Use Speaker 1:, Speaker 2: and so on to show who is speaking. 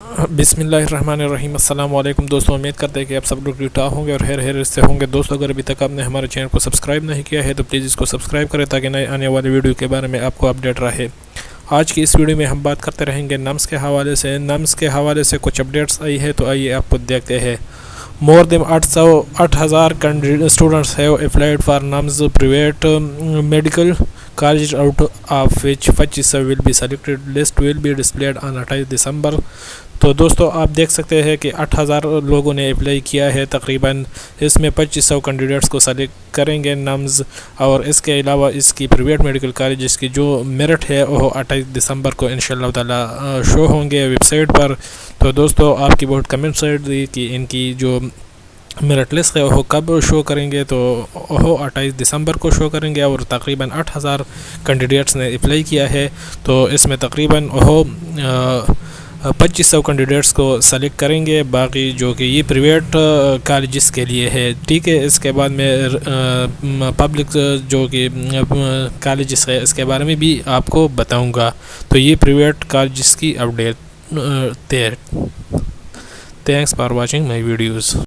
Speaker 1: बिस्मिल्लाहिर्रहमानिर्रहीम। अस्सलाम वालेकुम दोस्तों, उम्मीद करते हैं कि आप सब लोग ठीक ठाक होंगे और खैर से होंगे। दोस्तों, अगर अभी तक आपने हमारे चैनल को सब्सक्राइब नहीं किया है तो प्लीज़ इसको सब्सक्राइब करें ताकि नए आने वाले वीडियो के बारे में आपको अपडेट रहे। आज की इस वीडियो में हम बात करते रहेंगे नम्स के हवाले से। नम्स के हवाले से कुछ अपडेट्स आई है, तो आइए आपको देखते हैं। More than 8,000 students have applied for NUMS private medical colleges, out of which 25 will be selected. List will be displayed on 28 दिसंबर। तो दोस्तों, आप देख सकते हैं कि 8,000 लोगों ने अप्लाई किया है तकरीबन। इसमें 2500 कैंडिडेट्स को सेलेक्ट करेंगे नम्स, और इसके अलावा इसकी प्राइवेट मेडिकल कॉलेज की जो मेरिट है वो 28 दिसंबर को इंशाअल्लाह ताला शो होंगे वेबसाइट पर। तो दोस्तों, आपकी बहुत कमेंट्स थी कि इनकी जो मेरिट लिस्ट है वो कब शो करेंगे, तो वो 28 दिसंबर को शो करेंगे। और तकरीबन 8,000 कैंडिडेट्स ने अप्लाई किया है, तो इसमें तकरीबन वो 2500 कैंडिडेट्स को सेलेक्ट करेंगे, बाकी जो कि ये प्राइवेट कॉलेजेस के लिए है। ठीक है, इसके बाद में पब्लिक जो कि कॉलेजेस है इसके बारे में भी आपको बताऊंगा। तो ये प्राइवेट कॉलेजेस की अपडेट थे। Thanks for watching my videos.